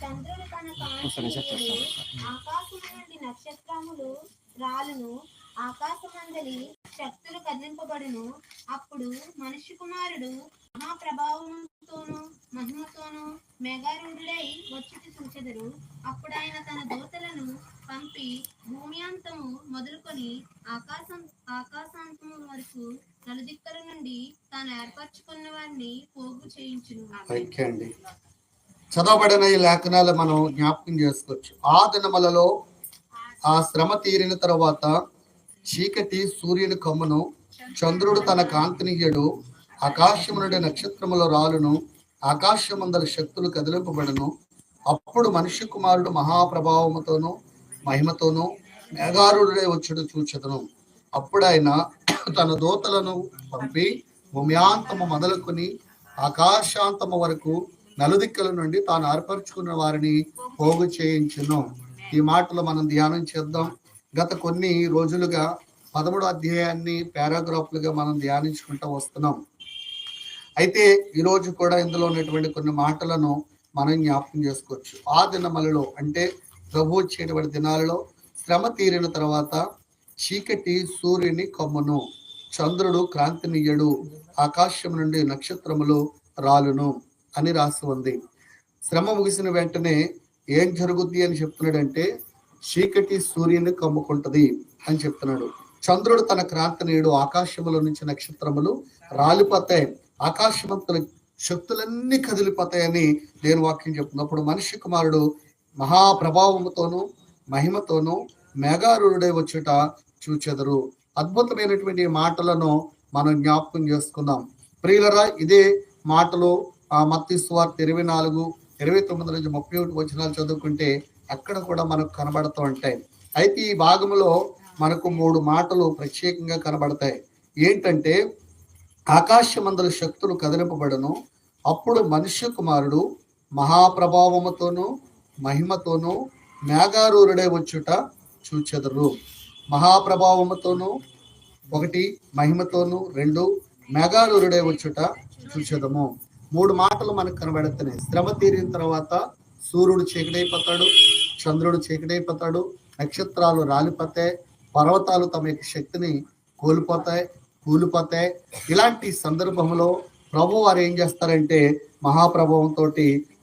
చంద్రుడు తన కాంతి ఆకాశము నుండి నక్షత్రములు రాలును, ఆకాశమందలి శక్తులు కదిలింపబడును. అప్పుడు మనిషి కుమారుడు మహాప్రభావంతోను మహిమతోను మేఘారూఢుడై వచ్చి చూచెదరు. అప్పుడు ఆయన తన దూతలను పంపి భూమి అంతము మొదలుకొని ఆకాశాంతము వరకు నలుదిక్కల నుండి తాను ఏర్పరచుకున్న వారిని పోగు చేయించును. చదవబడిన ఈ లేఖనాలు మనం జ్ఞాపకం చేసుకోవచ్చు. ఆ దినములలో ఆ శ్రమ తీరిన తర్వాత చీకటి సూర్యుని కమ్మును, చంద్రుడు తన కాంతినియ్యడు, ఆకాశము నుండి నక్షత్రముల రాలును, ఆకాశమందల శక్తులు కదిలింపబడును. అప్పుడు మనిషి కుమారుడు మహాప్రభావముతోను మహిమతోను మేఘారూఢుడై వచ్చుడు చూచెదను. అప్పుడు ఆయన తన దూతలను పంపి భూమ్యాంతము మొదలుకొని ఆకాశాంతము వరకు నలుదిక్కల నుండి తాను ఏర్పరచుకున్న వారిని పోగు చేయించును. ఈ మాటలు మనం ధ్యానం చేద్దాం. గత కొన్ని రోజులుగా 13వ అధ్యాయాన్ని పారాగ్రాఫ్లుగా మనం ధ్యానించుకుంటూ వస్తున్నాం. అయితే ఈరోజు కూడా ఇందులో ఉన్నటువంటి కొన్ని మాటలను మనం జ్ఞాపకం చేసుకోవచ్చు. ఆ దినములలో అంటే ప్రభు వచ్చేటువంటి దినాలలో శ్రమ తీరిన తర్వాత చీకటి సూర్యుని కమ్మును, చంద్రుడు క్రాంతినియ్యడు, ఆకాశం నుండి నక్షత్రములు రాలును అని రాసి ఉంది. శ్రమ ముగిసిన వెంటనే ఏం జరుగుద్ది అని చెప్తున్నాడంటే చీకటి సూర్యుని కమ్ముకుంటది అని చెప్తున్నాడు. చంద్రుడు తన క్రాంతినీయుడు, ఆకాశముల నుంచి నక్షత్రములు రాలిపోతాయి, ఆకాశమంతుల శక్తులన్నీ కదిలిపోతాయని నేను వాక్యం చెప్తున్నప్పుడు మనిషి కుమారుడు మహాప్రభావముతోను మహిమతోను మేఘారూఢుడై వచ్చుట చూచెదరు. అద్భుతమైనటువంటి మాటలను మనం జ్ఞాపకం చేసుకుందాం. ప్రియులరా, ఇదే మాటలు మత్తయి సువార్త 24, 29 నుంచి 31 వచనాలు చదువుకుంటే అక్కడ కూడా మనకు కనబడుతూ ఉంటాయి. అయితే ఈ భాగంలో మనకు 3 మాటలు ప్రత్యేకంగా కనబడతాయి. ఏంటంటే ఆకాశమందల శక్తులు కదిలింపబడను, అప్పుడు మనుష్య కుమారుడు మహాప్రభావముతోను మహిమతోను మేఘారూఢుడై వచ్చుట చూచెదరు. మహాప్రభావముతోను 1, మహిమతోను 2, మేఘారూఢుడై వచ్చుట చూచెదము. 3 మాటలు మనకు కనబడుతున్నాయి. శ్రమ తీరిన తర్వాత సూర్యుడు చీకటైపోతాడు, చంద్రుడు చీకటైపోతాడు, నక్షత్రాలు రాలిపోతాయి, పర్వతాలు తమ యొక్క శక్తిని కోల్పోతాయి, కూలిపోతాయి. ఇలాంటి సందర్భంలో ప్రభు వారు ఏం చేస్తారంటే మహాప్రభావంతో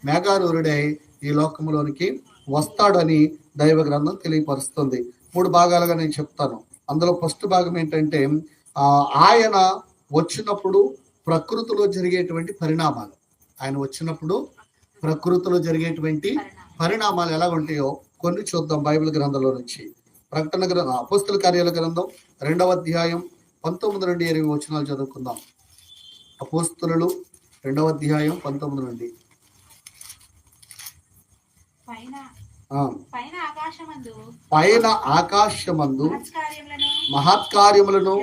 మేఘారూఢుడై ఈ లోకంలోనికి వస్తాడని దైవ గ్రంథం తెలియపరుస్తుంది. 3 భాగాలుగా నేను చెప్తాను. అందులో ఫస్ట్ భాగం ఏంటంటే ఆయన వచ్చినప్పుడు ప్రకృతిలో జరిగేటువంటి పరిణామాలు. ఆయన వచ్చినప్పుడు ప్రకృతిలో జరిగేటువంటి పరిణామాలు ఎలా ఉంటాయో కొన్ని చూద్దాం బైబిల్ గ్రంథంలో నుంచి. ప్రకటన గ్రంథం, అపోస్తల కార్యాల గ్రంథం 2వ అధ్యాయం 19 నుండి 20 వచనాలు చదువుకుందాం. అపోస్తలులు 2వ అధ్యాయం 19 నుండి. పైన ఆకాశమందు మహత్కార్యములను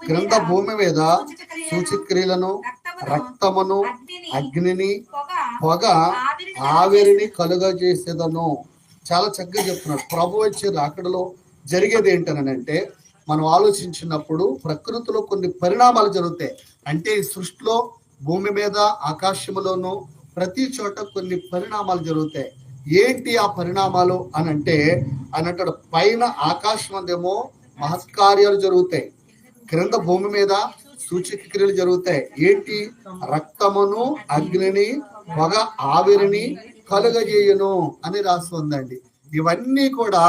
క్రింద భూమి మీద సూచక్రియలను రక్తమును అగ్నిని పొగ ఆవిరిని కలుగజేసేదను. చాలా చక్కగా చెప్తున్నారు. ప్రభు వచ్చే రాకడలో జరిగేది ఏంటనంటే మనం ఆలోచించినప్పుడు ప్రకృతిలో కొన్ని పరిణామాలు జరుగుతాయి. అంటే ఈ సృష్టిలో భూమి మీద ఆకాశములోను ప్రతి చోట కొన్ని పరిణామాలు జరుగుతాయి. ఏంటి ఆ పరిణామాలు అని అంటే అన్నట్టు పైన ఆకాశం అందేమో మహత్కార్యాలు జరుగుతాయి, క్రింద భూమి మీద సూచక క్రియలు జరుగుతాయి. ఏంటి? రక్తమును అగ్నిని పొగ ఆవిరిని కలుగజేయును అని రాసి ఉందండి. ఇవన్నీ కూడా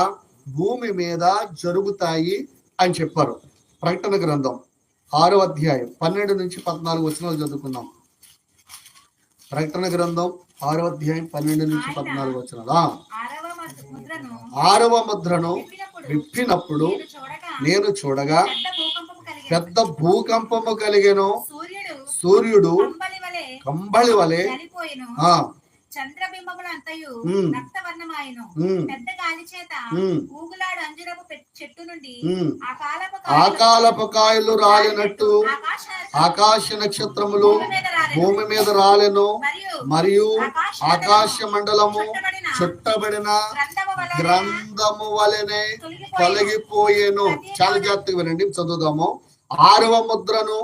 భూమి మీద జరుగుతాయి అని చెప్పారు. ప్రకటన గ్రంథం 6వ అధ్యాయం 12 నుంచి 14 వచనాలు చదువుకుందాం. ప్రకటన గ్రంథం 6వ అధ్యాయం 12 నుంచి 14 వచనాలు. 6వ ముద్రను విప్పినప్పుడు నేను చూడగా పెద్ద భూకంపము కలిగెను, సూర్యుడు కంబళి వలె చంద్రబింబములంతయు రక్తవర్ణమాయెను. పెద్ద గాలి చేత ఊగులాడు అంజూరపు చెట్టు నుండి ఆకాలపు కాయలు రాలినట్టు ఆకాశ నక్షత్రములు భూమి మీద రాలెను, మరియు ఆకాశ మండలము చుట్టబడిన గ్రంథము వలెనే తొలగిపోయేను. చాలా జాగ్రత్తగా వినండి, చదువుదాము. 6వ ముద్రను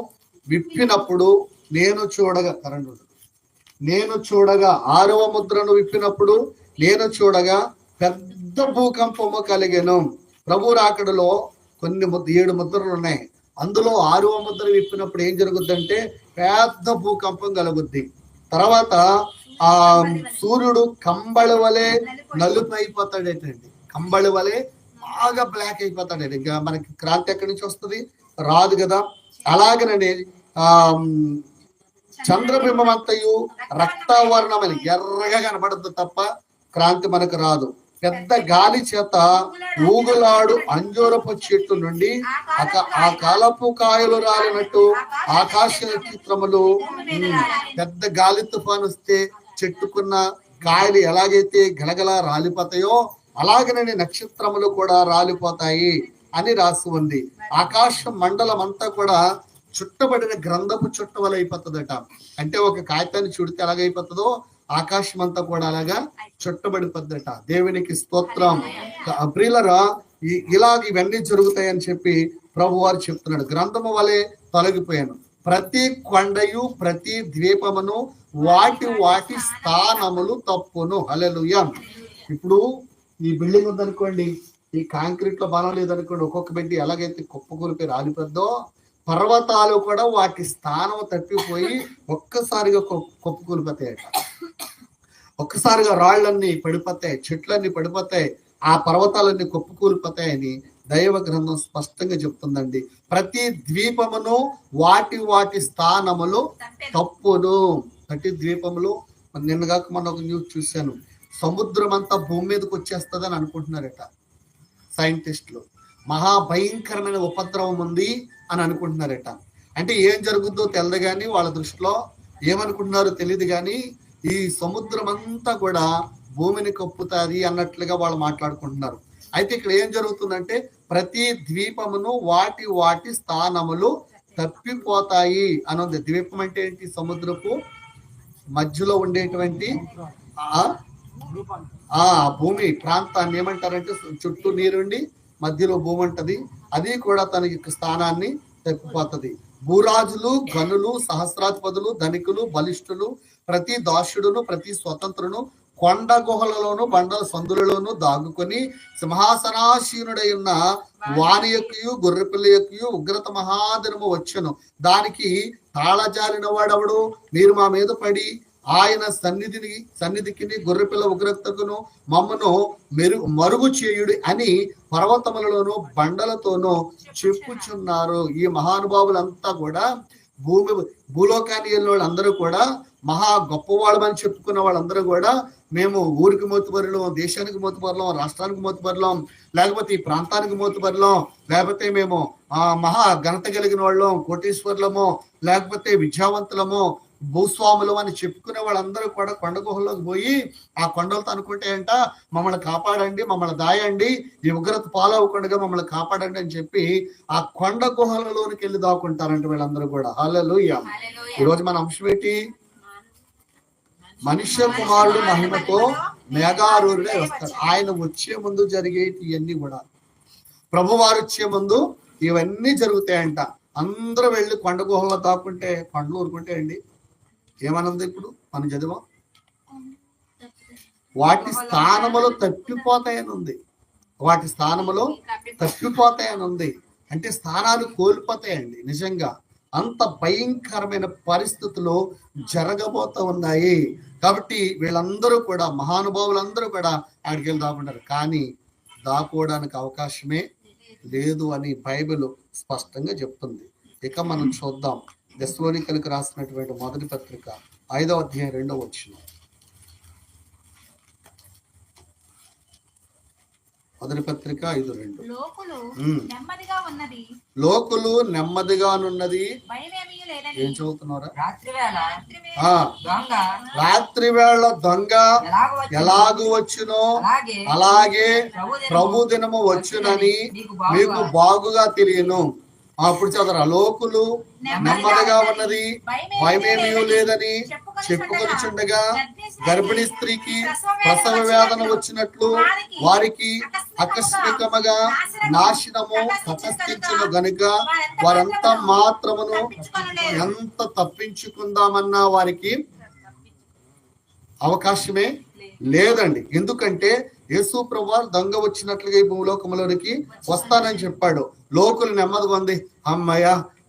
విప్పినప్పుడు నేను చూడగా 6వ ముద్రను విప్పినప్పుడు నేను చూడగా పెద్ద భూకంపము కలిగెను. ప్రభు రాకడలో కొన్ని 7 ముద్రలు ఉన్నాయి. అందులో 6వ ముద్ర విప్పినప్పుడు ఏం జరుగుద్దంటే పెద్ద భూకంపం కలుగుద్ది. తర్వాత ఆ సూర్యుడు కంబళి వలె నలుపు అయిపోతాడేటండి. కంబళి వలె బాగా బ్లాక్ అయిపోతాడు. ఇంకా మనకి క్రాంతి ఎక్కడి నుంచి వస్తుంది? రాదు కదా. అలాగనే చంద్రబింబం అంతయు రక్తవర్ణమని ఎర్రగా కనబడద్దు తప్ప క్రాంతి మనకు రాదు. పెద్ద గాలి చేత ఊగులాడు అంజూరపు చెట్టు నుండి ఆ కాలపు కాయలు రాలినట్టు ఆకాశ నక్షత్రములు, పెద్ద గాలి తుఫాను వస్తే చెట్టుకున్న కాయలు ఎలాగైతే గలగల రాలిపోతాయో అలాగనే నక్షత్రములు కూడా రాలిపోతాయి అని రాసి ఉంది. ఆకాశ మండలం అంతా కూడా చుట్టబడిన గ్రంథపు చుట్టవల అయిపోతుందట. అంటే ఒక కాగితాన్ని చుడితే ఎలాగైపోతుందో ఆకాశం అంతా కూడా అలాగా చుట్టబడిపోద్దట. దేవునికి స్తోత్రం. ప్రియులరా, ఇలాగ ఇవన్నీ జరుగుతాయని చెప్పి ప్రభు వారు చెప్తున్నాడు. గ్రంథము వలె తొలగిపోయాను, ప్రతి కొండయు ప్రతి ద్వీపమును వాటి స్థానములు తప్పును. హల్లెలూయా. ఇప్పుడు ఈ బిల్డింగ్ ఉందనుకోండి, ఈ కాంక్రీట్ లో బలం లేదనుకోండి, ఒక్కొక్క బిడ్డ ఎలాగైతే కుప్పకూలిపోయి రాలిపోద్దో పర్వతాలు కూడా వాటి స్థానం తప్పిపోయి ఒక్కసారిగా కుప్పకూలిపోతాయట. ఒక్కసారిగా రాళ్లన్నీ పడిపోతాయి, చెట్లన్నీ పడిపోతాయి, ఆ పర్వతాలన్నీ కుప్పకూలిపోతాయని దైవ గ్రంథం స్పష్టంగా చెప్తుందండి. ప్రతి ద్వీపమును వాటి స్థానములు తప్పును. ప్రతి ద్వీపములు, నిన్నగాక మొన్న ఒక న్యూస్ చూశాను, సముద్రం అంతా భూమి మీదకి వచ్చేస్తుందని అనుకుంటున్నారట సైంటిస్టులు. మహాభయంకరమైన ఉపద్రవం ఉంది అని అనుకుంటున్నారట. అంటే ఏం జరుగుతుందో తెలియదు కానీ వాళ్ళ దృష్టిలో ఏమనుకుంటున్నారో తెలియదు కానీ ఈ సముద్రం అంతా కూడా భూమిని కప్పుతుంది అన్నట్లుగా వాళ్ళు మాట్లాడుకుంటున్నారు. అయితే ఇక్కడ ఏం జరుగుతుందంటే ప్రతి ద్వీపమును వాటి స్థానములు తప్పిపోతాయి అని ఉంది. ద్వీపం అంటే ఏంటి? సముద్రపు మధ్యలో ఉండేటువంటి భూమి ప్రాంతాన్ని ఏమంటారంటే చుట్టూ నీరుండి మధ్యలో భూమి ఉంటది, అది కూడా తన యొక్క స్థానాన్ని తప్పిపోతుంది. భూరాజులు, గనులు, సహస్రాధిపతులు, ధనికులు, బలిష్ఠులు, ప్రతి దాసుడును ప్రతి స్వతంత్రును కొండ గుహలలోను బండల సందులలోను దాగుకొని సింహాసనాసీనుడై ఉన్న వాని యొక్కయు గొర్రెపిల్ల యొక్కయు ఉగ్రత మహాదినము వచ్చెను. దానికి తాళజారిన వాడెవడు? మీరు మా మీద పడి ఆయన సన్నిధికి గొర్రెపిల్ల ఉగ్రతకును మమ్మను మరుగు చేయుడి అని పర్వతములలోను బండలతోనూ చెప్పుచున్నారు. ఈ మహానుభావులంతా కూడా భూలోకాన్ని వెళ్ళిన వాళ్ళందరూ కూడా మహా గొప్పవాళ్ళు అని చెప్పుకున్న వాళ్ళందరూ కూడా మేము ఊరికి మోతుబరిలో, దేశానికి మోతుబరిలో, రాష్ట్రానికి మోతుబరిలో, లేకపోతే ఈ ప్రాంతానికి మోతుబరిలో, లేకపోతే మేము మహా ఘనత కలిగిన వాళ్ళం, కోటీశ్వర్లమో, లేకపోతే విద్యావంతులమో, భూస్వాములు అని చెప్పుకునే వాళ్ళందరూ కూడా కొండ గుహల్లోకి పోయి ఆ కొండలతో అనుకుంటాయంట, మమ్మల్ని కాపాడండి, మమ్మల్ని దాయండి, ఈ ఉగ్రత పాలవకుండా మమ్మల్ని కాపాడండి అని చెప్పి ఆ కొండ గుహలలోనికి వెళ్ళి దాక్కుంటారంట వీళ్ళందరూ కూడా. హల్లెలూయా. ఈరోజు మన అంశం ఏంటి? మనుష్య కుమారుడు మహిమతో మేఘారూఢుడై వస్తాడు. ఆయన వచ్చే ముందు జరిగేటి ఇవన్నీ కూడా, ప్రభువారు వచ్చే ముందు ఇవన్నీ జరుగుతాయంట. అందరూ వెళ్ళి కొండ గుహల్లో దాక్కుంటే కొండలు ఊరుకుంటే అండి ఏమనుంది? ఇప్పుడు మనం చదివాం, వాటి స్థానములో తప్పిపోతాయని ఉంది. వాటి స్థానములో తప్పిపోతాయని ఉంది. అంటే స్థానాలు కోల్పోతాయండి. నిజంగా అంత భయంకరమైన పరిస్థితులు జరగబోతూ ఉన్నాయి. కాబట్టి వీళ్ళందరూ కూడా మహానుభావులందరూ కూడా అక్కడికి వెళ్ళి దాక్కుంటారు. కానీ దాక్కోవడానికి అవకాశమే లేదు అని బైబిల్ స్పష్టంగా చెప్తుంది. ఇక మనం చూద్దాం తెస్సలోనికీయులకు రాసినటువంటి మొదటి పత్రిక 5వ అధ్యాయం 2వ వచనం. మొదటి పత్రిక 5:2. లోకులు నెమ్మదిగానున్నది. ఏం చదువుతున్నారా? రాత్రి వేళ దొంగ ఎలాగూ వచ్చునో అలాగే ప్రభు దినము వచ్చునని మీకు బాగుగా తెలియను. అప్పుడు చదవరా, లోకులు నెమ్మదిగా ఉన్నది, భయమేమీ లేదని చెప్పుకొనిచుండగా గర్భిణీ స్త్రీకి ప్రసవ వేదన వచ్చినట్లు వారికి ఆకస్మికముగా నాశనము తటస్థించును గనుక వారంతా మాత్రమును ఎంత తప్పించుకుందామన్నా వారికి అవకాశమే లేదండి. ఎందుకంటే యేసు ప్రభువు దొంగ వచ్చినట్లుగా ఈ భూలోకంలోనికి వస్తానని చెప్పాడు. లోకులు నెమ్మదిగా ఉంది, అమ్మయ్య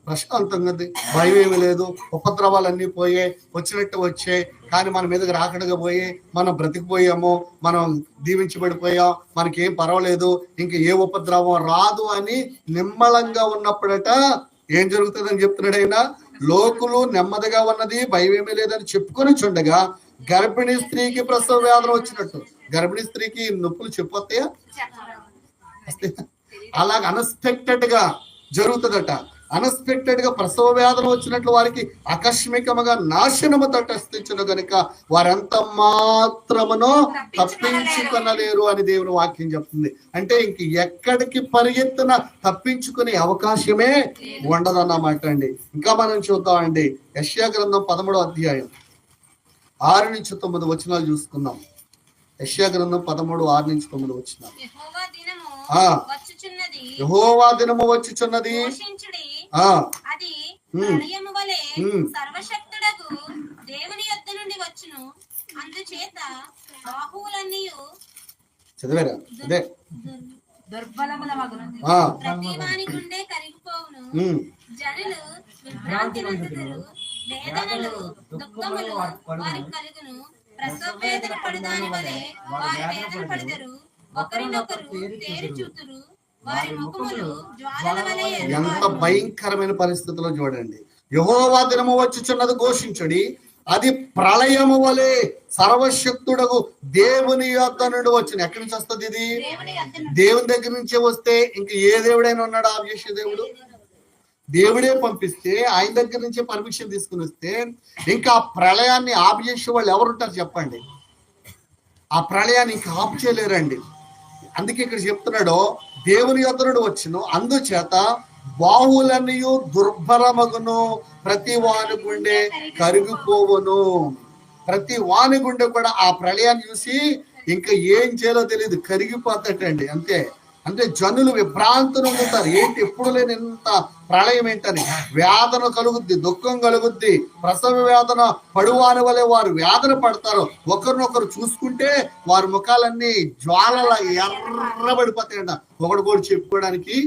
ప్రశాంతంగా ఉంది, భయం ఏమి లేదు, ఉపద్రవాలన్నీ పోయాయి, వచ్చినట్టు వచ్చాయి, కానీ మన మీదకి రాకడగా పోయి మనం బ్రతికిపోయాము, మనం దీవించబడిపోయాం, మనకేం పర్వాలేదు, ఇంక ఏ ఉపద్రవం రాదు అని నిమ్మలంగా ఉన్నప్పుడట ఏం జరుగుతుందని చెప్తున్నాడు ఆయన. లోకులు నెమ్మదిగా ఉన్నది, భయం ఏమీ లేదని చెప్పుకొని చుండగా గర్భిణీ స్త్రీకి ప్రసవ వేదన వచ్చినట్టు. గర్భిణీ స్త్రీకి నొప్పులు చెప్పొస్తాయా? అలాగ అన్ఎక్స్పెక్టెడ్ గా జరుగుతుందట. అన్ఎక్స్పెక్టెడ్ గా ప్రసవ వేదన వచ్చినట్లు వారికి ఆకస్మికముగా నాశనము తటస్థించును గనుక వారెంత మాత్రమునో తప్పించుకొనలేరు అని దేవుని వాక్యం చెప్తుంది. అంటే ఇంక ఎక్కడికి పరిగెత్తున తప్పించుకునే అవకాశమే ఉండదన్నమాట అండి. ఇంకా మనం చూద్దామండి, యెషయా గ్రంథం 13వ అధ్యాయం 6-9 వచనాలు చూసుకుందాం. యెషయా గ్రంథం 13:6-9 వచనాలు. యెహోవా దినము వచ్చుచున్నది, అది ప్రళయము వలె సర్వశక్తుడగు దేవుని యొద్ద నుండి వచ్చును, అందుచేత బాహువులన్నీయు చదివారా? అదే ప్రతి వాని గుండె కరిగిపోవును, జనులు విభ్రాంతి నొందుదురు, వేదనలు దుఃఖములు వారికి కలుగును, ప్రసవ వేదన పడుదాని వలె వారి వేదన పడుదురు, ఒకరినొకరు తేరి చూతురు, వారి ముఖములు జ్వాలల వలె. ఎంత భయంకరమైన పరిస్థితుల్లో చూడండి. యెహోవా దినము వచ్చుచున్నది, ఘోషించుడి, అది ప్రళయము వలె సర్వశక్తుడగు దేవుని యొద్ద నుండి వచ్చిన. ఎక్కడి నుంచి వస్తుంది ఇది? దేవుని దగ్గర నుంచే వస్తే ఇంక ఏ దేవుడైనా ఉన్నాడు? ఆబ్వియస్ దేవుడు, దేవుడే పంపిస్తే ఆయన దగ్గర నుంచే పర్మిషన్ తీసుకుని వస్తే ఇంకా ఆ ప్రళయాన్ని ఆపు చేసే వాళ్ళు ఎవరుంటారు చెప్పండి? ఆ ప్రళయాన్ని ఇంకా ఆపు చేయలేరండి. అందుకే ఇక్కడ చెప్తున్నాడు, దేవుని యొద్ద నుండి వచ్చును, అందుచేత బాహువులన్నీ దుర్భరమగును, ప్రతి వాని గుండె కరిగిపోవును. ప్రతి వాని గుండె కూడా ఆ ప్రళయాన్ని చూసి ఇంకా ఏం చేయాలో తెలియదు, కరిగిపోతాడండి. అంతే. అంటే జనులు విభ్రాంతులు ఉంటారు, ఏంటి ఎప్పుడు లేని ఎంత ప్రళయం ఏంటని. వేదన కలుగుద్ది, దుఃఖం కలుగుద్ది, ప్రసవ వేదన పడువాని వలె వారు వేదన పడతారు. ఒకరినొకరు చూసుకుంటే వారి ముఖాలన్నీ జ్వాలల ఎర్రబడిపోతాయంట, ఒకడు కూడా చెప్పుకోవడానికి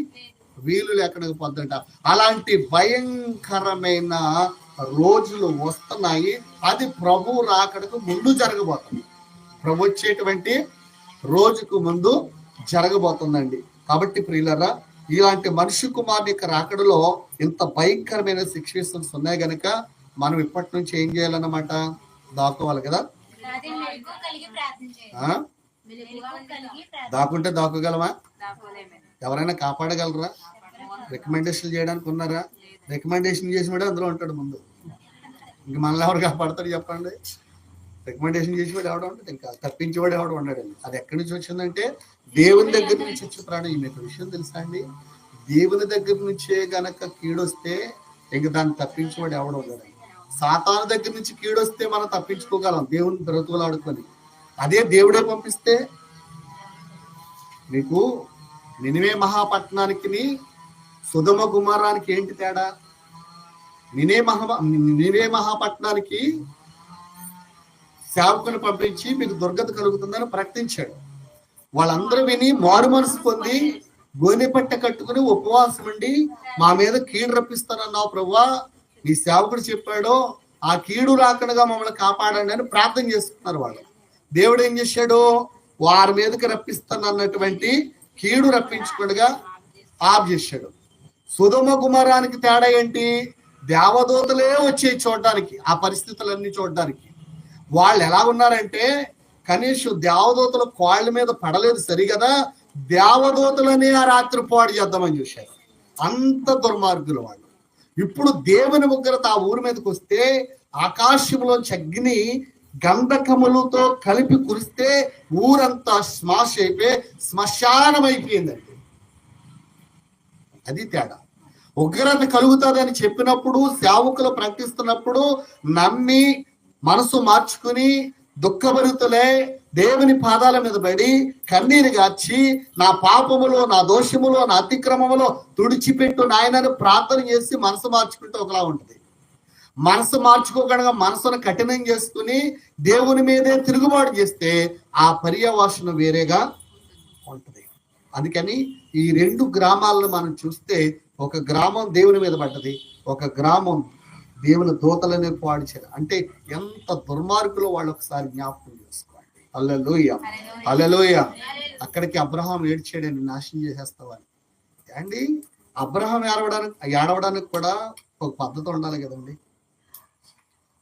వీలు లేకుండా పోతుంట. అలాంటి భయంకరమైన రోజులు వస్తున్నాయి. అది ప్రభు రాకడకు ముందు జరగబోతుంది. ప్రభు వచ్చేటువంటి రోజుకు ముందు జరగబోతుందండి. కాబట్టి ప్రియులరా, ఇలాంటి మనిషి కుమారుని యొక్క రాకడలో ఇంత భయంకరమైన సిచ్యువేషన్స్ ఉన్నాయి గనక మనం ఇప్పటి నుంచి ఏం చేయాలన్నమాట? దాక్కోవాలి కదా. దాక్కుంటే దాక్కోగలమా? ఎవరైనా కాపాడగలరా? రికమెండేషన్ చేయడానికి ఉన్నారా? రికమెండేషన్ చేసి కూడా అందులో ఉంటాడు ముందు. ఇంక మనల్ని ఎవరు కాపాడతాడు చెప్పండి? రికమెండేషన్ చేసేవాడు ఎవడ ఉంటాడు, ఇంకా తప్పించేవాడు ఎవడ ఉన్నాడండి. అది ఎక్కడి నుంచి వచ్చిందంటే దేవుని దగ్గర నుంచి వచ్చే ప్రాణం. మీకు విషయం తెలుసా అండి? దేవుని దగ్గర నుంచే గనక కీడొస్తే ఇంక దాన్ని తప్పించేవాడు ఎవడ ఉన్నాడు. సాతాను దగ్గర నుంచి కీడొస్తే మనం తప్పించుకోగలం దేవుని బ్రతుకులు ఆడుకొని. అదే దేవుడే పంపిస్తే, మీకు నినివే మహాపట్నానికి సుధమ గుమారానికి ఏంటి తేడా? నినివే మహాపట్నానికి సేవకుని పంపించి మీకు దుర్గత కలుగుతుందని ప్రకటించాడు. వాళ్ళందరూ విని మారు మనసు పొంది గోనె పట్ట కట్టుకుని ఉపవాసం ఉండి, మా మీద కీడు రప్పిస్తానన్నావు ప్రభువా, నీ సేవకుడు చెప్పాడో ఆ కీడు రాకుండా మమ్మల్ని కాపాడండి అని ప్రార్థన చేస్తున్నారు వాళ్ళు. దేవుడు ఏం చేశాడు? వారి మీదకి రప్పిస్తానన్నటువంటి కీడు రప్పించకుండా ఆఫ్ చేశాడు. సొదొమ గుమరానికి తేడా ఏంటి? దేవదూతలే వచ్చేవి చూడడానికి, ఆ పరిస్థితులన్నీ చూడడానికి. వాళ్ళు ఎలా ఉన్నారంటే కనీసం దేవదూతల కాళ్ళ మీద పడలేదు సరిగదా, దేవదూతలని ఆ రాత్రి పాడు చేద్దామని చూశారు. అంత దుర్మార్గులు వాళ్ళు. ఇప్పుడు దేవుని ఉగ్రత ఆ ఊరి మీదకి వస్తే ఆకాశంలో అగ్ని గంధకములతో కలిపి కురిస్తే ఊరంతా స్మాష్ అయిపోయి శ్మశానం అయిపోయిందండి. అది తేడా. ఉగ్రత కలుగుతుందని చెప్పినప్పుడు, సేవకులు ప్రకటిస్తున్నప్పుడు నమ్మి మనసు మార్చుకుని దుఃఖభరితులే దేవుని పాదాల మీద పడి కన్నీరు గార్చి, నా పాపములో, నా దోషములో, నా అతిక్రమములో తుడిచిపెట్టు నాయనని ప్రార్థన చేసి మనసు మార్చుకుంటే ఒకలా ఉంటుంది. మనసు మార్చుకోకుండా మనసును కఠినం చేసుకుని దేవుని మీదే తిరుగుబాటు చేస్తే ఆ పర్యవసనం వేరేగా ఉంటుంది. అందుకని ఈ 2 గ్రామాలను మనం చూస్తే, ఒక గ్రామం దేవుని మీద పడ్డది, ఒక గ్రామం దేవుని దూతలనే పాడిచారు. అంటే ఎంత దుర్మార్గులో వాళ్ళు ఒకసారి జ్ఞాపకం చేసుకోండి. హల్లెలూయా, హల్లెలూయా. అక్కడికి అబ్రహాం ఏడ్చాడని, నాశనం చేసేస్తావని. అండి అబ్రహాం ఏడవడానికి కూడా ఒక పద్ధతి ఉండాలి కదండి.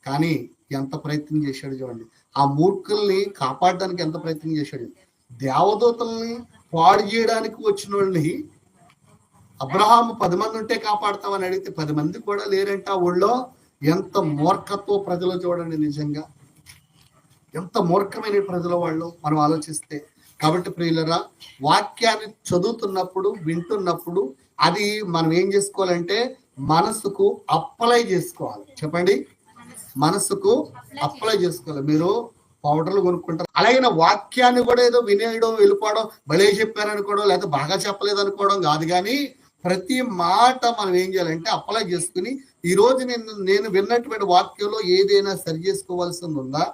కానీ ఎంత ప్రయత్నం చేశాడు చూడండి. ఆ మూర్ఖుల్ని కాపాడడానికి ఎంత ప్రయత్నం చేశాడు. దేవదూతల్ని పాడు చేయడానికి వచ్చిన వాళ్ళని అబ్రహాం 10 మంది ఉంటే కాపాడతామని అడిగితే 10 మంది కూడా లేరంట ఆ ఊళ్ళో. ఎంత మూర్ఖత్వ ప్రజలు చూడండి, నిజంగా ఎంత మూర్ఖమైన ప్రజలు వాళ్ళు మనం ఆలోచిస్తే. కాబట్టి ప్రియులరా, వాక్యాన్ని చదువుతున్నప్పుడు, వింటున్నప్పుడు అది మనం ఏం చేసుకోవాలంటే మనసుకు అప్లై చేసుకోవాలి. చెప్పండి, మనసుకు అప్లై చేసుకోవాలి. మీరు పౌడర్లు కొనుక్కుంటారు, అలాగే వాక్యాన్ని కూడా ఏదో వినేయడం, వెళ్ళిపోవడం, భలే చెప్పారనుకోవడం, లేకపోతే బాగా చెప్పలేదు అనుకోవడం కాదు. కానీ ప్రతి మాట మనం ఏం చేయాలంటే అప్లై చేసుకుని, ఈ రోజు నేను విన్నటువంటి వాక్యంలో ఏదైనా సరి చేసుకోవాల్సింది ఉందా,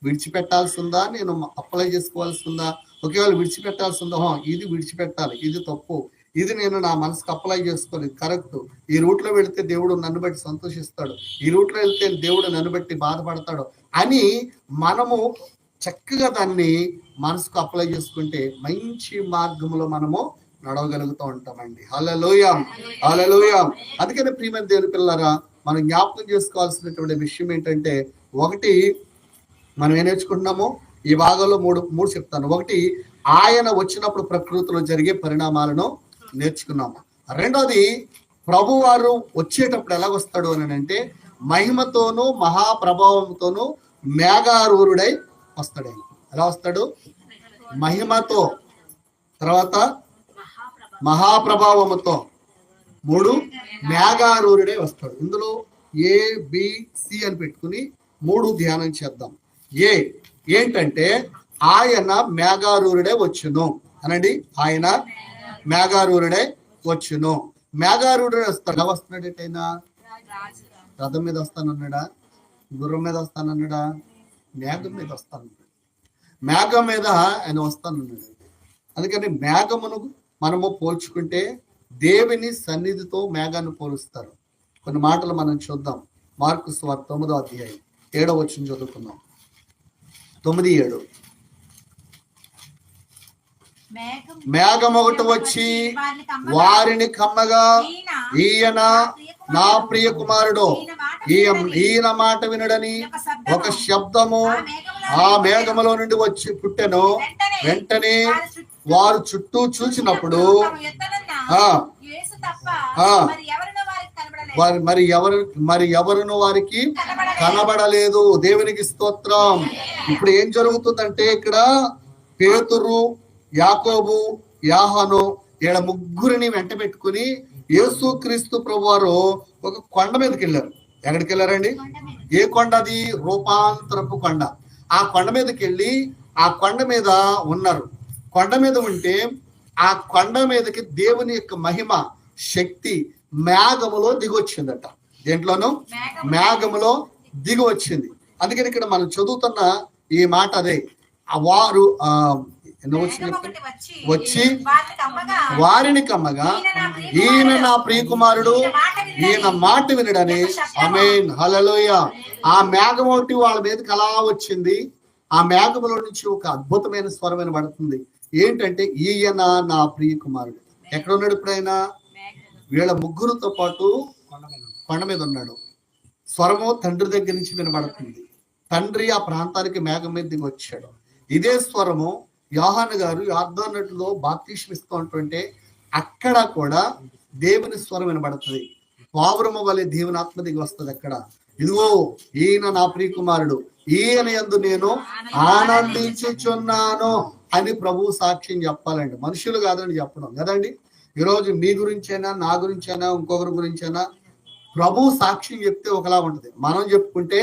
విడిచిపెట్టాల్సి ఉందా, నేను అప్లై చేసుకోవాల్సి ఉందా, ఒకవేళ విడిచిపెట్టాల్సి ఉందా, ఇది విడిచిపెట్టాలి, ఇది తప్పు, ఇది నేను నా మనసుకు అప్లై చేసుకోలేదు, కరెక్ట్, ఈ రూట్లో వెళితే దేవుడు నన్ను బట్టి సంతోషిస్తాడు, ఈ రూట్లో వెళ్తే దేవుడు నన్ను బట్టి బాధపడతాడు అని మనము చక్కగా దాన్ని మనసుకు అప్లై చేసుకుంటే మంచి మార్గంలో మనము నడవగలుగుతూ ఉంటామండి. హల్లెలూయా, హల్లెలూయా. అందుకని ప్రియమైన దేవుని పిల్లలారా, మనం జ్ఞాపకం చేసుకోవాల్సినటువంటి విషయం ఏంటంటే, ఒకటి మనం ఏం నేర్చుకుంటున్నామో ఈ భాగంలో మూడు చెప్తాను. ఒకటి, ఆయన వచ్చినప్పుడు ప్రకృతిలో జరిగే పరిణామాలను నేర్చుకున్నాము. రెండోది, ప్రభు వారు వచ్చేటప్పుడు ఎలా వస్తాడు అని అంటే మహిమతోనూ మహాప్రభావంతోనూ మేఘారూరుడై వస్తాడు. ఆయన ఎలా వస్తాడు? మహిమతో, తర్వాత మహాప్రభావముతో, 3 మేఘారూరుడై వస్తాడు. ఇందులో ABC అని పెట్టుకుని 3 ధ్యానం చేద్దాం. ఏంటంటే ఆయన మేఘారూరుడే వచ్చును అనండి. ఆయన మేఘారూరుడే వచ్చును. మేఘారూరుడే వస్తాడు. ఎలా వస్తున్నాడు? ఎటైనా రథం మీద వస్తానన్నాడా? గుర్రం మీద వస్తానన్నాడా? మేఘం మీద వస్తానన్నాడు. మేఘం మీద ఆయన వస్తానన్నాడు. అందుకని మేఘమును మనము పోల్చుకుంటే దేవుని సన్నిధితో మేఘాన్ని పోలుస్తారు. కొన్ని మాటలు మనం చూద్దాం. మార్కు సువార్త 9వ అధ్యాయం 7వ వచనం చదువుకుందాం. 9:7. మేఘం ఒకటి వచ్చి వారిని కమ్మగా, ఈయన నా ప్రియ కుమారుడు, ఈయన మాట వినడని ఒక శబ్దము ఆ మేఘములో నుండి వచ్చి పుట్టెను. వెంటనే వారు చుట్టూ చూసినప్పుడు మరి ఎవరును వారికి కనబడలేదు. దేవునికి స్తోత్రం. ఇప్పుడు ఏం జరుగుతుందంటే, ఇక్కడ పేతురు, యాకోబు, యోహాను ఈడ ముగ్గురిని వెంట పెట్టుకుని యేసుక్రీస్తు ప్రభువారు ఒక కొండ మీదకి వెళ్ళారు. ఎక్కడికి వెళ్ళారండి? ఏ కొండ అది? రూపాంతరపు కొండ. ఆ కొండ మీదకి వెళ్ళి ఆ కొండ మీద ఉన్నారు. కొండ మీద ఉంటే ఆ కొండ మీదకి దేవుని యొక్క మహిమ, శక్తి మేఘములో దిగొచ్చిందట. దేంట్లోనూ? మేఘములో దిగి వచ్చింది. అందుకని ఇక్కడ మనం చదువుతున్న ఈ మాట అదే. వారు వచ్చి వారిని కమ్మగా, ఈయన నా ప్రియకుమారుడు, ఈయన మాట వినడని. ఆమేన్, హల్లెలూయా. ఆ మేఘం ఒకటి వాళ్ళ మీదకి అలా వచ్చింది. ఆ మేఘములో నుంచి ఒక అద్భుతమైన స్వరం వినబడుతుంది. ఏంటంటే, ఈయన నా ప్రియకుమారుడు. ఎక్కడ ఉన్నాడు ఇప్పుడైనా? వీళ్ళ ముగ్గురుతో పాటు కొండ మీద ఉన్నాడు. స్వరము తండ్రి దగ్గర నుంచి వినబడుతుంది. తండ్రి ఆ ప్రాంతానికి మేఘం మీద దిగి వచ్చాడు. ఇదే స్వరము యోహాను గారు యొర్దాను నదిలో బాప్తిస్మం ఇస్తూ ఉంటుంటే అక్కడ కూడా దేవుని స్వరం వినబడుతుంది. పావురము వలె దేవుని ఆత్మ దిగి వస్తుంది. అక్కడ, ఇదిగో ఈయన నా ప్రియకుమారుడు, ఈయన యందు నేను ఆనందించుచున్నాను అని ప్రభు సాక్ష్యం చెప్పాలండి. మనుషులు కాదని చెప్పడం కదండి. ఈరోజు మీ గురించైనా, నా గురించైనా, ఇంకొకరి గురించైనా ప్రభు సాక్ష్యం చెప్తే ఒకలా ఉంటుంది, మనం చెప్పుకుంటే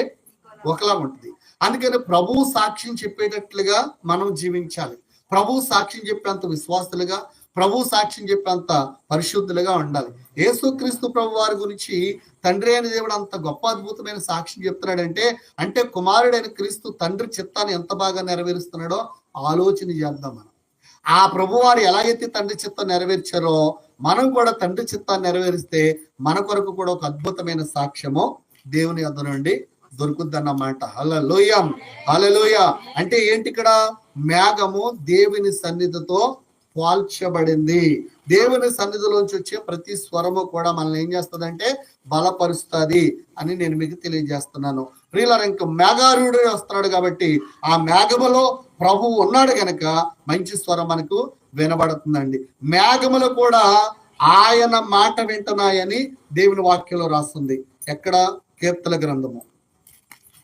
ఒకలా ఉంటుంది. అందుకని ప్రభు సాక్ష్యం చెప్పేటట్లుగా మనం జీవించాలి. ప్రభు సాక్ష్యం చెప్పేంత విశ్వాసులుగా, ప్రభు సాక్ష్యం చెప్పేంత పరిశుద్ధులుగా ఉండాలి. యేసుక్రీస్తు ప్రభు వారి గురించి తండ్రి అయిన దేవుడు అంత గొప్ప అద్భుతమైన సాక్ష్యం చెప్తున్నాడంటే, అంటే కుమారుడైన క్రీస్తు తండ్రి చిత్తాన్ని ఎంత బాగా నెరవేరుస్తున్నాడో ఆలోచన చేద్దాం. మనం ఆ ప్రభు వారు ఎలాగైతే తండ్రి చిత్తం నెరవేర్చారో మనం కూడా తండ్రి చిత్తాన్ని నెరవేరిస్తే మన కొరకు కూడా ఒక అద్భుతమైన సాక్ష్యము దేవుని యొద్ద నుండి దొరుకుద్దన్నమాట. హల్లెలూయా, హల్లెలూయా. అంటే ఏంటి ఇక్కడ? మేఘము దేవుని సన్నిధితో పోల్చబడింది. దేవుని సన్నిధిలోంచి వచ్చే ప్రతి స్వరము కూడా మనల్ని ఏం చేస్తుందంటే బలపరుస్తుంది అని నేను మీకు తెలియజేస్తున్నాను. ప్రియులారా, ఇంక మేఘారూఢుడు వస్తున్నాడు కాబట్టి ఆ మేఘములో ప్రభువు ఉన్నాడు కనుక మంచి స్వరం మనకు వినబడుతుందండి. మేఘములు కూడా ఆయన మాట వింటున్నాయని దేవుని వాక్యంలో రాస్తుంది. ఎక్కడ? కీర్తన గ్రంథము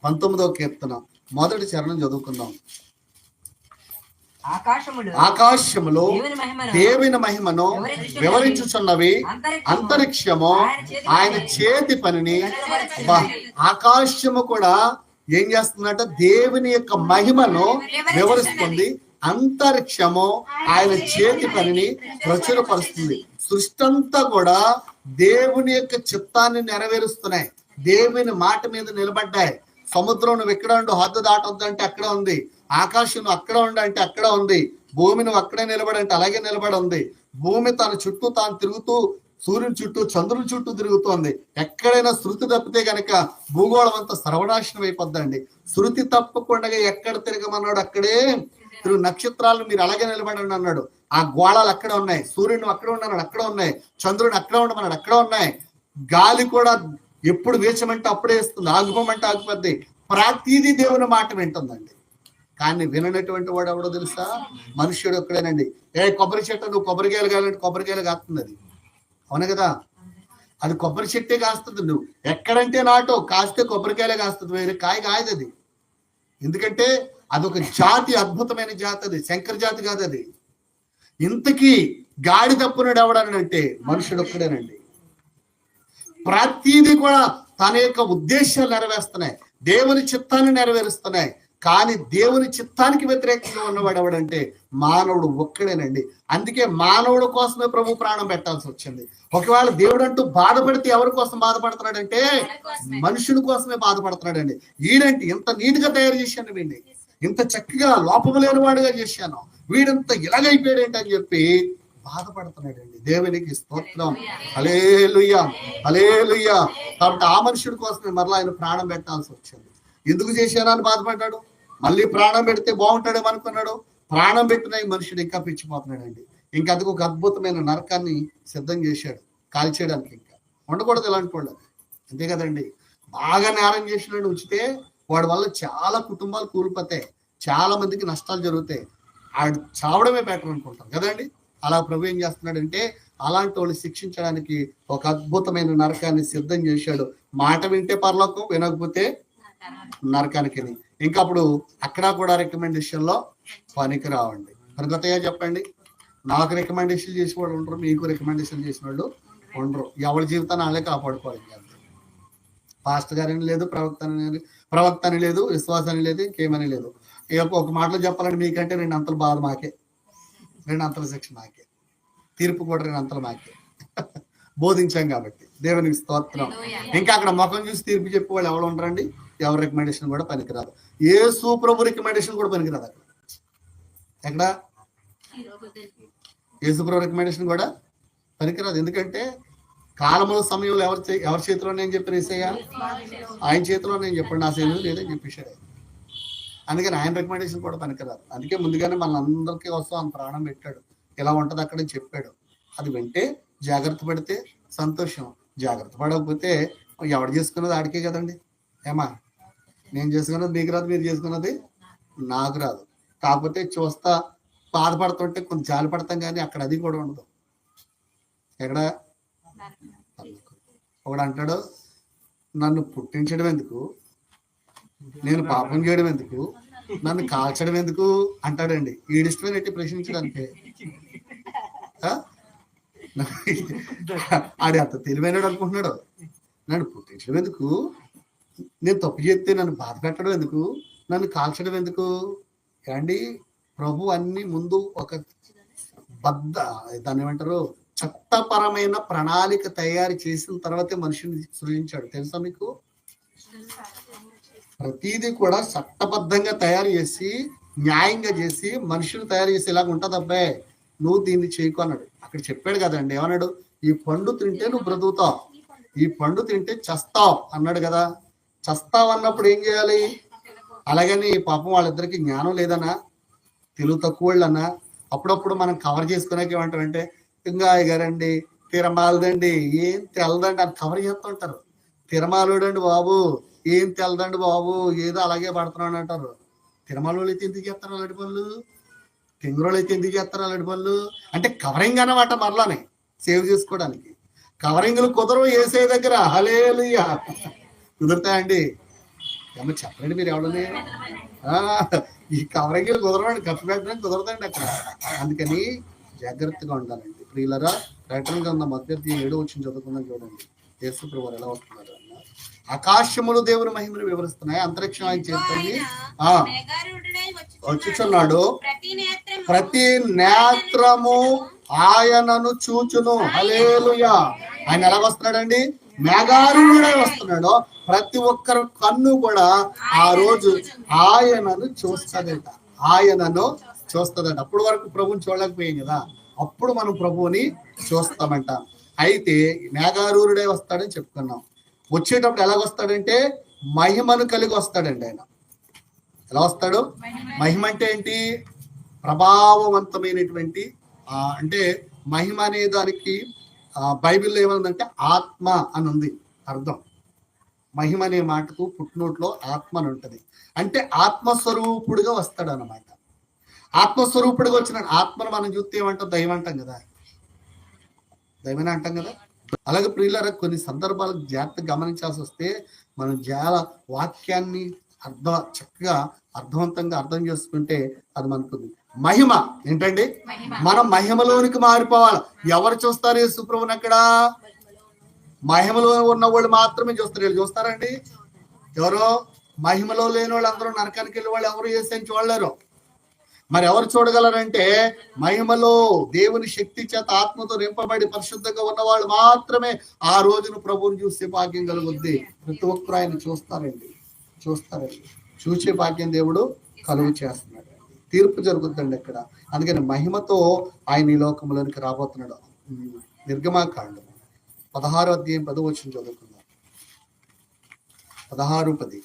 19వ కీర్తన 1వ చరణం చదువుకుందాం. ఆకాశములో దేవుని మహిమను వివరించుచున్నవి, అంతరిక్షము ఆయన చేతి పనిని. ఆకాశము కూడా ఏం చేస్తుందంట? దేవుని యొక్క మహిమను వివరిస్తుంది. అంతరిక్షము ఆయన చేతి పనిని ప్రచురపరుస్తుంది. సృష్టి అంతా కూడా దేవుని యొక్క చిత్తాన్ని నెరవేరుస్తున్నాయి. దేవుని మాట మీద నిలబడ్డాయి. సముద్రం నువ్వు ఎక్కడ ఉండు, హద్దు దాటొద్దు అంటే అక్కడ ఉంది. ఆకాశం నువ్వు అక్కడ ఉండు అంటే అక్కడ ఉంది. భూమి నువ్వు అక్కడే నిలబడంటే అలాగే నిలబడి ఉంది. భూమి తన చుట్టూ తాను తిరుగుతూ సూర్యుని చుట్టూ చంద్రుని చుట్టూ తిరుగుతోంది. ఎక్కడైనా శృతి తప్పితే గనక భూగోళం అంతా సర్వనాశనం అయిపోద్దండి. శృతి తప్పకుండా ఎక్కడ తిరగమన్నాడు అక్కడే తిరుగు. నక్షత్రాలు మీరు అలాగే నిలబడండి అన్నాడు. ఆ గోళాలు అక్కడ ఉన్నాయి. సూర్యుడు అక్కడ ఉన్నాడు, అక్కడ ఉన్నాయి. చంద్రుడు అక్కడ ఉండమన్నాడు, అక్కడ ఉన్నాయి. గాలి కూడా ఎప్పుడు వేచమంటే అప్పుడే వేస్తుంది, ఆగుపోమంటే ఆగిపోద్ది. ప్రతిదీ దేవుని మాట వింటుందండి. కానీ విననటువంటి వాడు ఎవడో తెలుసా? మనుష్యుడు ఒక్కడేనండి. కొబ్బరి చెట్టు నువ్వు కొబ్బరికాయలు కావాలంటే కొబ్బరికాయలు కాస్తుంది అది. అవును కదా? అది కొబ్బరి చెట్టే కాస్తుంది. నువ్వు ఎక్కడంటే నాటో కాస్తే కొబ్బరికాయలే కాస్తుంది, వేరే కాయ కాయదు అది. ఎందుకంటే అదొక జాతి, అద్భుతమైన జాతి. అది శంకర జాతి కాదు అది. ఇంతకీ గాడి తప్పునాడు ఎవడనంటే మనుషుడు ఒక్కడేనండి. ప్రతిదీ కూడా తన యొక్క ఉద్దేశాలు నెరవేరుస్తున్నాయి, దేవుని చిత్తాన్ని నెరవేరుస్తున్నాయి. కానీ దేవుని చిత్తానికి వ్యతిరేకంగా ఉన్నవాడు ఎవడంటే మానవుడు ఒక్కడేనండి. అందుకే మానవుడు కోసమే ప్రభు ప్రాణం పెట్టాల్సి వచ్చింది. ఒకవేళ దేవుడు అంటూ బాధపడితే ఎవరి కోసం బాధపడుతున్నాడంటే మనుషుని కోసమే బాధపడుతున్నాడండి. ఈడంటే ఇంత నీట్గా తయారు చేశాను వీడిని, ఇంత చక్కగా లోపము లేని వాడుగా చేశాను, వీడంత ఇలాగైపోయాడేంటి అని చెప్పి బాధపడుతున్నాడండి. దేవునికి స్తోత్రం. హల్లెలూయా, హల్లెలూయా. కాబట్టి ఆ మనుషుడి కోసమే మరలా ఆయన ప్రాణం పెట్టాల్సి వచ్చింది. ఎందుకు చేశానా అని బాధపడ్డాడు. మళ్ళీ ప్రాణం పెడితే బాగుంటాడేమో అనుకున్నాడు. ప్రాణం పెట్టిన ఈ మనుషుడు ఇంకా పిచ్చిపోతున్నాడండి. ఇంకా అందుకు ఒక అద్భుతమైన నరకాన్ని సిద్ధం చేశాడు కాల్చేయడానికి. ఇంకా ఉండకూడదు ఇలాంటి వాళ్ళు, అంతే కదండి. బాగా నేరం చేసినాడు ఉంచితే వాడి వల్ల చాలా కుటుంబాలు కూలిపోతాయి, చాలా మందికి నష్టాలు జరుగుతాయి. ఆడు చావడమే బెటర్ అనుకుంటాం కదండి. అలా ప్రభు ఏం చేస్తున్నాడంటే అలాంటి వాళ్ళు శిక్షించడానికి ఒక అద్భుతమైన నరకాన్ని సిద్ధం చేశాడు. మాట వింటే పరలోకం, వినకపోతే నరకానికి. ఇంకా అప్పుడు అక్కడ కూడా రికమెండేషన్ లో పనికి రావండి. ప్రగతగా చెప్పండి, నాకు రికమెండేషన్ చేసిన వాళ్ళు ఉండరు, మీకు రికమెండేషన్ చేసిన వాళ్ళు ఉండరు. ఎవరి జీవితాన్ని వాళ్ళే కాపాడుకోవాలి. పాస్టర్ గారని లేదు, ప్రవక్త అని లేదు, విశ్వాసాన్ని లేదు, ఇంకేమని లేదు. ఒక మాటలో చెప్పాలంటే మీకంటే 2 అంతల బాధ మాకే, 2 అంతల శిక్ష మాకే, తీర్పు కూడా 2 అంతలు మాకే. బోధించాం కాబట్టి దేవునికి స్తోత్రం. ఇంకా అక్కడ ముఖం చూసి తీర్పు చెప్పే వాళ్ళు ఎవరు ఉండరండి. ఎవరి రికమెండేషన్ కూడా పనికిరాదు. యేసు ప్రభు రికమెండేషన్ కూడా పనికిరాదు అక్కడ. ఎక్కడ? యేసు ప్రభు రికమెండేషన్ కూడా పనికిరాదు. ఎందుకంటే కాలంలో సమయంలో ఎవరి చేతిలో నేను చెప్పిన ఏసయ్య ఆయన చేతిలో నేను చెప్పండి, నా చేతిలో లేదని చెప్పేశాడు. అందుకని ఆయన రికమెండేషన్ కూడా పనికిరాదు. అందుకే ముందుగానే మన అందరికీ వస్తాం ఆయన ప్రాణం పెట్టాడు, ఇలా ఉంటది అక్కడ చెప్పాడు. అది వింటే జాగ్రత్త పడితే సంతోషం, జాగ్రత్త పడకపోతే ఎవడు చేసుకున్నది ఆడికే కదండి. ఏమా, నేను చేసుకున్నది మీకు రాదు, మీరు చేసుకున్నది నాకు రాదు. కాకపోతే చూస్తా బాధపడుతుంటే కొంచెం జాలి పడతాం, కానీ అక్కడ అది కూడా ఉండదు. ఎక్కడ? ఒకడు అంటాడు, నన్ను పుట్టించడం ఎందుకు, నేను పాపం చేయడం ఎందుకు, నన్ను కాల్చడం ఎందుకు అంటాడండి. ఈడిష్టమైనట్టు ప్రశ్నించడానికి ఆడి అంత తెలివైనడు అనుకుంటున్నాడు. నన్ను పుట్టించడం ఎందుకు, నేను తప్పు చేస్తే నన్ను బాధ పెట్టడం ఎందుకు, నన్ను కాల్చడం ఎందుకు. అండి ప్రభు అన్ని ముందు ఒక దాన్ని ఏమంటారు, చట్టపరమైన ప్రణాళిక తయారు చేసిన తర్వాతే మనిషిని సృజించాడు. తెలుసా మీకు? ప్రతిదీ కూడా చట్టబద్ధంగా తయారు చేసి, న్యాయంగా చేసి, మనుషులు తయారు చేసి ఇలాగ ఉంటుంది అబ్బాయి, నువ్వు దీన్ని చేయకు అన్నాడు. అక్కడ చెప్పాడు కదండి, ఏమన్నాడు? ఈ పండు తింటే నువ్వు బ్రతుకుతావు, ఈ పండు తింటే చస్తావు అన్నాడు కదా. చస్తావు అన్నప్పుడు ఏం చేయాలి? అలాగని పాపం వాళ్ళిద్దరికి జ్ఞానం లేదన్నా, తెలుగు తక్కువ వాళ్ళన్నా. అప్పుడప్పుడు మనం కవర్ చేసుకునేకి ఏమంటారంటే, ఇంకా గారండి తిరమాలదండి, ఏం తెలదండి అని కవర్ చేస్తుంటారు. తిరమాలుడండి బాబు, ఏం తెలదండి బాబు, ఏదో అలాగే పడుతున్నాడు అంటారు. తిరుమల అయితే ఎందుకు చేస్తారు అలాంటి పనులు? తింగురోళ్ళు అయితే ఎందుకు చేస్తారు అలాంటి పనులు? అంటే కవరింగ్ అన్నమాట, మరలానే సేవ్ చేసుకోవడానికి. కవరింగ్లు కుదరవు ఏసే దగ్గర. హల్లెలూయా. కుదురుతాయండి? ఏమో చెప్పండి మీరు ఎవడని. ఈ కవరింగ్లు కుదరవండి, కప్పు పెట్టడానికి కుదరదండి అక్కడ. అందుకని జాగ్రత్తగా ఉండాలండి ప్రియులరా. ప్రకటన గ్రంథం 7వ చదువుకుందాం. చూడండి యేసు ప్రభువు ఎలా వస్తున్నారు. ఆకాశములు దేవుని మహిమను వివరిస్తున్నాయి, అంతరిక్షం ఆయన చేస్తుంది వచ్చుచున్నాడు, ప్రతి నేత్రము ఆయనను చూచును. హల్లెలూయా. ఆయన ఎలా వస్తున్నాడండి? మేఘారూఢుడై వస్తున్నాడు. ప్రతి ఒక్కరు కన్ను కూడా ఆ రోజు ఆయనను చూస్తుందట, ఆయనను చూస్తుందట. అప్పటి వరకు ప్రభుని చూడలేకపోయాం కదా, అప్పుడు మనం ప్రభువుని చూస్తామంట. అయితే మేఘారూఢుడై వస్తాడని చెప్పుకున్నాం. వచ్చేటప్పుడు ఎలాగొస్తాడంటే మహిమను కలిగి వస్తాడండి. ఆయన ఎలా వస్తాడు? మహిమ అంటే ఏంటి? ప్రభావవంతమైనటువంటి, అంటే మహిమ అనే దానికి బైబిల్లో ఏమందంటే ఆత్మ అని ఉంది అర్థం. మహిమ అనే మాటకు పుట్టినోట్లో ఆత్మ అని ఉంటుంది. అంటే ఆత్మస్వరూపుడుగా వస్తాడు అన్నమాట. ఆత్మస్వరూపుడుగా వచ్చిన ఆత్మను మనం చూస్తే ఏమంటాం? దైవం అంటాం కదా, దైవమే అంటాం కదా. అలాగే ప్రియులారా, కొన్ని సందర్భాలకు జాగ్రత్తగా గమనించాల్సి వస్తే మనం చాలా వాక్యాన్ని చక్కగా అర్థవంతంగా అర్థం చేసుకుంటే అది మనకు మహిమ ఏంటండి? మనం మహిమలోనికి మారిపోవాలి. ఎవరు చూస్తారు యేసు ప్రభువుని? అక్కడ మహిమలో ఉన్న వాళ్ళు మాత్రమే చూస్తారు. వీళ్ళు చూస్తారండి? ఎవరో మహిమలో లేని వాళ్ళు అందరూ నరకానికి వెళ్ళే వాళ్ళు ఎవరు యేసుని చూడలేరు. మరి ఎవరు చూడగలరంటే మహిమలో దేవుని శక్తి చేత ఆత్మతో నింపబడి పరిశుద్ధంగా ఉన్నవాళ్ళు మాత్రమే ఆ రోజున ప్రభువుని చూసే భాగ్యం కలుగుద్ది. ప్రతి ఒక్కరు ఆయన చూస్తారండి. చూసే భాగ్యం దేవుడు కలుగు చేస్తున్నాడు. తీర్పు జరుగుతుందండి అక్కడ. అందుకని మహిమతో ఆయన ఈ లోకంలోనికి రాబోతున్నాడు. నిర్గమాకాండం 16వ అధ్యాయం 10వ వచనం చదువుకుందాం. 16:10.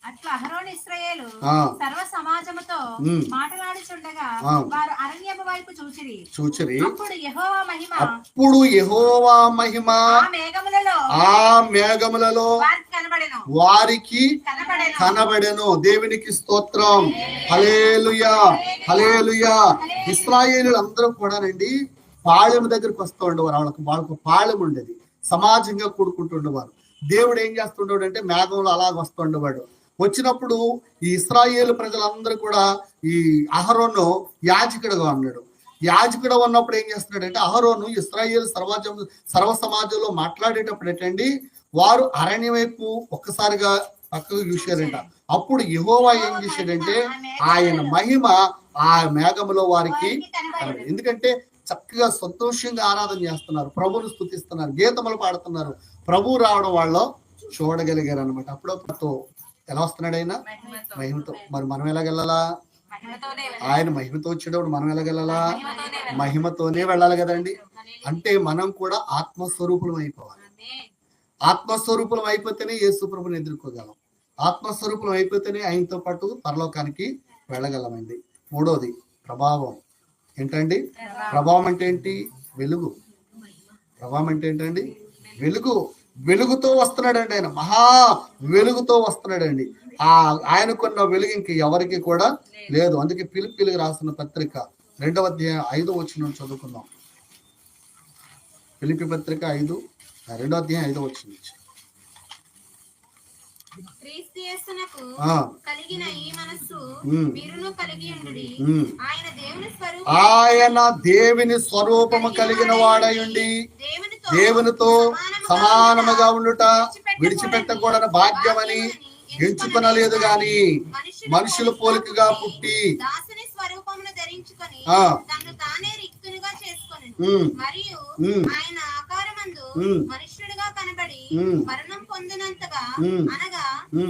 అట్లా అహరోను ఇశ్రాయేలు సర్వ సమాజముతో మాట్లాడుచుండగా వారు అరణ్యము వైపు చూచిరి. అప్పుడు యెహోవా మహిమ ఆ మేఘములలో వారికి కనబడెను. దేవునికి స్తోత్రం. హల్లెలూయా, హల్లెలూయా. ఇశ్రాయేలులు అందరూ కూడానండి పాళెం దగ్గరికి వస్తూ ఉండేవారు. వాళ్ళకు పాళెం ఉండేది, సమాజంగా కూడుకుంటుండేవారు. దేవుడు ఏం చేస్తుండేవాడు అంటే మేఘంలో అలాగ వస్తుండేవాడు. వచ్చినప్పుడు ఈ ఇశ్రాయేలు ప్రజలందరూ కూడా ఈ అహరోను యాజకుడుగా ఉన్నాడు. యాజకుడు ఉన్నప్పుడు ఏం చేస్తున్నాడంటే అహరోను ఇశ్రాయేలు సర్వ సమాజంలో మాట్లాడేటప్పుడు ఏంటండి వారు అరణ్యం వైపు ఒక్కసారిగా పక్కకు చూశారంట. అప్పుడు యెహోవా ఏం చేశాడంటే ఆయన మహిమ ఆ మేఘములో వారికి, ఎందుకంటే చక్కగా సంతోషంగా ఆరాధన చేస్తున్నారు, ప్రభువును స్తుతిస్తున్నారు, గీతములు పాడుతున్నారు. ప్రభువు రావడం వాళ్ళు చూడగలిగారు అనమాట. అప్పుడప్పుడు ఎలా వస్తున్నాడు ఆయన? మహిమతో. మరి మనం ఎలాగెళ్ళాలా? ఆయన మహిమతో వచ్చేటప్పుడు మనం ఎలాగెళ్ళాలా? మహిమతోనే వెళ్ళాలి కదండి. అంటే మనం కూడా ఆత్మస్వరూపులం అయిపోవాలి. ఆత్మస్వరూపులం అయిపోతేనే యేసు ప్రభువుని ఎదుర్కోగలం. ఆత్మస్వరూపులం అయిపోతేనే ఆయనతో పాటు పరలోకానికి వెళ్ళగలమండి. మూడోది ప్రభావం. ఏంటండి ప్రభావం అంటే ఏంటి? వెలుగు. ప్రభావం అంటే ఏంటండి? వెలుగు. వెలుగుతో వస్తున్నాడండి ఆయన, మహా వెలుగుతో వస్తున్నాడండి. ఆయనకున్న వెలుగు ఇంక ఎవరికి కూడా లేదు. అందుకే ఫిలిప్పీలకు రాసిన పత్రిక 2వ అధ్యాయం 5వ వచనం చదువుకుందాం. ఫిలిప్పీ పత్రిక 2వ అధ్యాయం 5వ వచనం. ఆయన దేవుని స్వరూపము కలిగిన వాడయుండి దేవునితో సమానముగా ఉండుట విడిచిపెట్టకూడని భాగ్యమని ఎంచుకొనలేదు గాని మనుషుల పోలికగా పుట్టి దాసుని స్వరూపమును ధరించుకొని తన్ను తానే రిక్తునిగా చేసుకొనెను. మరియు ఆయన ఆకారమందు మనుష్యుడిగా కనబడి మరణం పొందినంతగా అనగా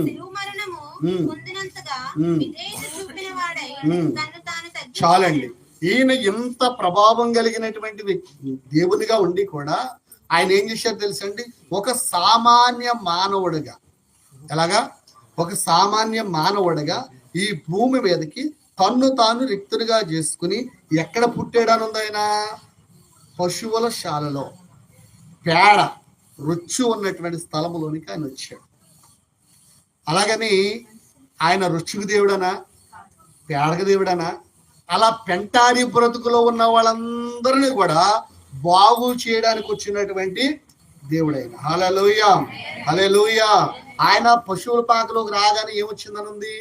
శిలువ మరణము పొందినంతగా విధేయత చూపిన వాడై తన్ను తాను తగ్గించుకొనెను. చాలండి. ఈయన ఎంత ప్రభావం కలిగినటువంటి దేవునిగా ఉండి కూడా ఆయన ఏం చేశారు తెలుసండి? ఒక సామాన్య మానవుడిగా, ఎలాగా ఒక సామాన్య మానవుడిగా ఈ భూమి మీదకి తన్ను తాను రిక్తునిగా చేసుకుని ఎక్కడ పుట్టాడనుంది ఆయన? పశువుల శాలలో పేడ రుచి ఉన్నటువంటి స్థలములోనికి ఆయన వచ్చాడు. అలాగని ఆయన రుచికి దేవుడనా, పేడకు దేవుడనా? అలా పెంటారి బ్రతుకులో ఉన్న వాళ్ళందరినీ కూడా బాగు చేయడానికి వచ్చినటువంటి దేవుడైన. హల్లెలూయా, హల్లెలూయా. ఆయన పశువుల పాకలోకి రాగానే ఏమొచ్చిందని ఉంది?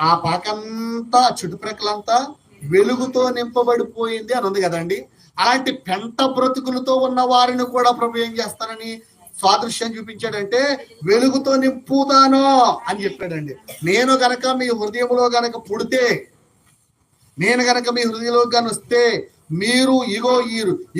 ఆ పాకంతా చుట్టుప్రక్కలంతా వెలుగుతో నింపబడిపోయింది అని ఉంది కదండి. అలాంటి పెంట బ్రతుకులతో ఉన్న వారిని కూడా ప్రభు ఏం చేస్తానని సాదృశ్యం చూపించాడంటే వెలుగుతో నింపుతాను అని చెప్పాడండి. నేను గనక మీ హృదయంలో గనక పుడితే, నేను గనక మీ హృదయంలో కానీ వస్తే మీరు ఇగో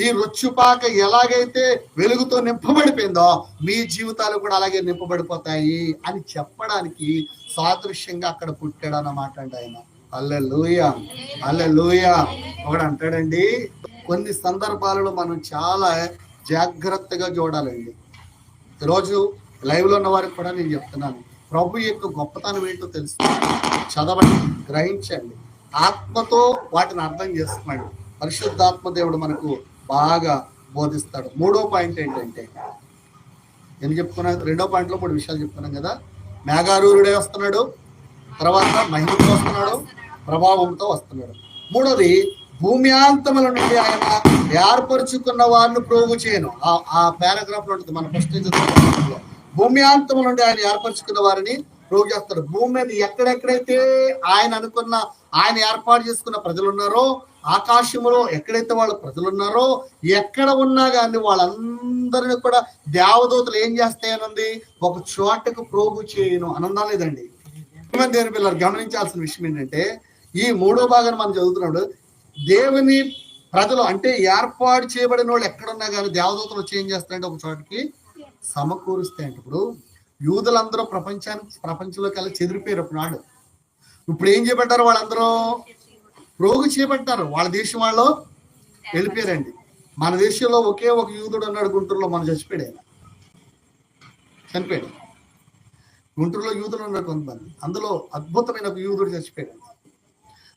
ఈ రొచ్చుపాక ఎలాగైతే వెలుగుతో నింపబడిపోయిందో మీ జీవితాలు కూడా అలాగే నింపబడిపోతాయి అని చెప్పడానికి సాదృశ్యంగా అక్కడ పుట్టాడు అన్నమాట అండి ఆయన. హల్లెలూయా, హల్లెలూయా. ఒకడు అంటాడండి, కొన్ని సందర్భాలలో మనం చాలా జాగ్రత్తగా చూడాలండి. ఈరోజు లైవ్ లో ఉన్న వారికి కూడా నేను చెప్తున్నాను, ప్రభు యొక్క గొప్పతనం ఏంటో తెలుసు, చదవండి, గ్రహించండి, ఆత్మతో వాటిని అర్థం చేసుకోండి. పరిశుద్ధాత్మ దేవుడు మనకు బాగా బోధిస్తాడు. మూడో పాయింట్ ఏంటంటే, నేను చెప్పుకున్నాను, రెండో పాయింట్లో 3 విషయాలు చెప్తున్నాం కదా. మేఘారూరుడే వస్తున్నాడు, తర్వాత మహిమతో వస్తున్నాడు, ప్రభావంతో వస్తున్నాడు. మూడోది, భూమ్యాంతముల నుండి ఆయన ఏర్పరుచుకున్న వారిని ప్రోగు చేయను. ఆ పారాగ్రాఫ్ లో ఉంటుంది మన ఫస్ట్ భూమ్యాంతముల నుండి ఆయన ఏర్పరచుకున్న వారిని ప్రోగు చేస్తాడు. భూమి మీద ఎక్కడెక్కడైతే ఆయన అనుకున్న, ఆయన ఏర్పాటు చేసుకున్న ప్రజలు ఉన్నారో, ఆకాశంలో ఎక్కడైతే వాళ్ళ ప్రజలు ఉన్నారో, ఎక్కడ ఉన్నా కానీ వాళ్ళందరినీ కూడా దేవదూతలు ఏం చేస్తాయనుంది? ఒక చోటకు ప్రోగు చేయను అనందా లేదండి. దేవుని పిల్లలు గమనించాల్సిన విషయం ఏంటంటే, ఈ 3వ భాగాన్ని మనం చదువుతున్నాడు, దేవుని ప్రజలు అంటే ఏర్పాటు చేయబడిన వాళ్ళు ఎక్కడున్నా కానీ దేవదూతలు వచ్చి ఏం చేస్తారంటే ఒక చోటకి సమకూరుస్తాయంట. ఇప్పుడు యూదులందరూ ప్రపంచంలోకి వెళ్ళి చెదిరిపోయారు నాడు. ఇప్పుడు ఏం చేయబడ్డారు? వాళ్ళందరూ ప్రోగు చేయబడ్డారు. వాళ్ళ దేశం వాళ్ళు వెళ్ళిపోయారండి. మన దేశంలో ఒకే ఒక యూదుడు ఉన్నాడు గుంటూరులో, మనం చనిపోయాడు. గుంటూరులో యూదులు ఉన్నారు కొంతమంది, అందులో అద్భుతమైన ఒక యూదుడు చచ్చిపోయాడు.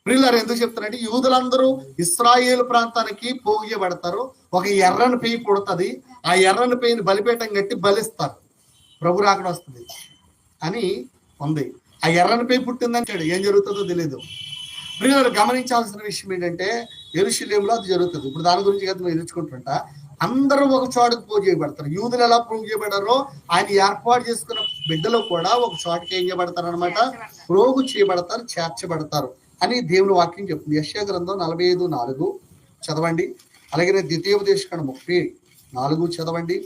ప్రియులారు, ఎందుకు చెప్తారంటే యూదులందరూ ఇశ్రాయేలు ప్రాంతానికి పోగు చేయబడతారు. ఒక ఎర్రని పేయి పుడుతుంది, ఆ ఎర్రని పేయిని బలిపీఠం కట్టి బలిస్తారు, ప్రభు రాకడ వస్తుంది అని ఉంది. ఆ ఎర్రని పేయి పుట్టిందని ఏం జరుగుతుందో తెలియదు. ప్రియులారు, గమనించాల్సిన విషయం ఏంటంటే యెరూషలేములో అది జరుగుతుంది. ఇప్పుడు దాని గురించి కదా మనం ఎదుర్కొంటుంటా. అందరూ ఒక చోటుకు పోగు చేయబడతారు. యూదులు ఎలా పోగు చేయబడారో ఆయన ఏర్పాటు చేసుకున్న బిడ్డలు కూడా ఒక చోటుకి ఏం చేయబడతారు అనమాట, ప్రోగు చేయబడతారు, చేర్చబడతారు అని దేవుని వాక్యం చెప్తుంది. యెషయా గ్రంథం 45:4 చదవండి. అలాగే ద్వితీయోపదేశకాండం 30:4 చదవండి.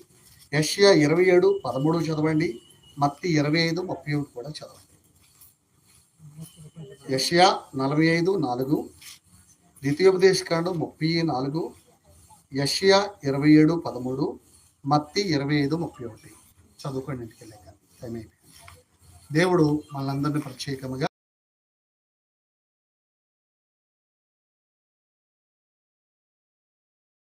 యెషయా 27:13 చదవండి. మత్తయి 25:31 కూడా చదవండి. యెషయా 45:4, ద్వితీయోపదేశకాండం 30:4, యెషయా 27:13, మత్తయి 25:31 చదువుకోండి. ఇంటికి వెళ్ళాక టైం అయిపోయింది. దేవుడు మనందరినీ ప్రత్యేకంగా